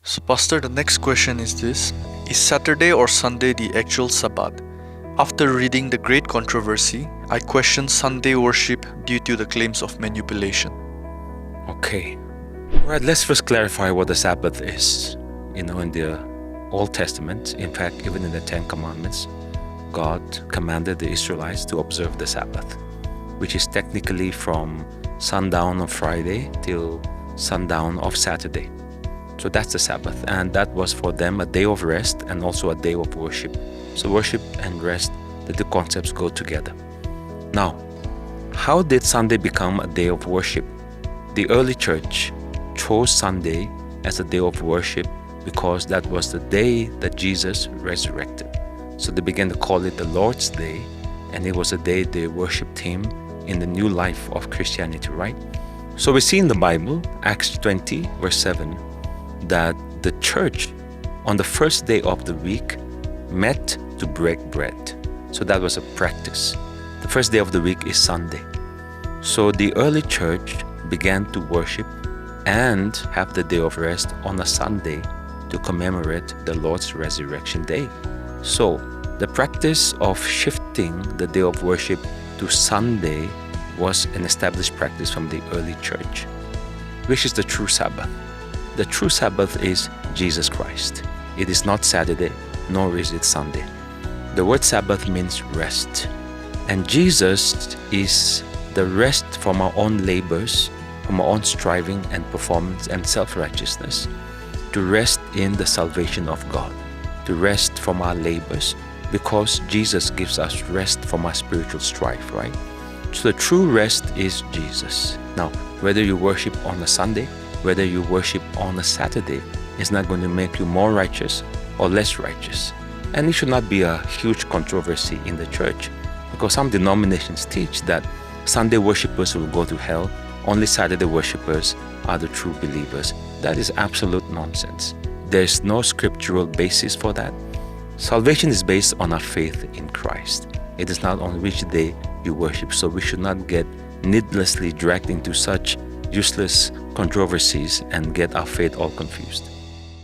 So, Pastor, the next question is this: is Saturday or Sunday the actual Sabbath? After reading the great controversy, I question Sunday worship due to the claims of manipulation. Okay. Alright, let's first clarify what the Sabbath is. In the Old Testament, in fact, even in the Ten Commandments, God commanded the Israelites to observe the Sabbath, which is technically from sundown of Friday till sundown of Saturday. So that's the Sabbath, and that was for them a day of rest and also a day of worship. So worship and rest, the two concepts go together. Now, how did Sunday become a day of worship? The early church chose Sunday as a day of worship because that was the day that Jesus resurrected. So they began to call it the Lord's Day, and it was a day they worshipped Him in the new life of Christianity, right? So we see in the Bible, Acts 20, verse 7, that the church on the first day of the week met to break bread. So that was a practice. The first day of the week is Sunday. So the early church began to worship and have the day of rest on a Sunday to commemorate the Lord's resurrection day. So the practice of shifting the day of worship to Sunday was an established practice from the early church. Which is the true Sabbath? The true Sabbath is Jesus Christ. It is not Saturday, nor is it Sunday. The word Sabbath means rest. And Jesus is the rest from our own labors, from our own striving and performance and self-righteousness, to rest in the salvation of God, to rest from our labors, because Jesus gives us rest from our spiritual strife, right? So the true rest is Jesus. Now, whether you worship on a Sunday, whether you worship on a Saturday, is not going to make you more righteous or less righteous. And it should not be a huge controversy in the church, because some denominations teach that Sunday worshippers will go to hell, only Saturday worshippers are the true believers. That is absolute nonsense. There is no scriptural basis for that. Salvation is based on our faith in Christ. It is not on which day you worship, so we should not get needlessly dragged into such useless controversies and get our faith all confused.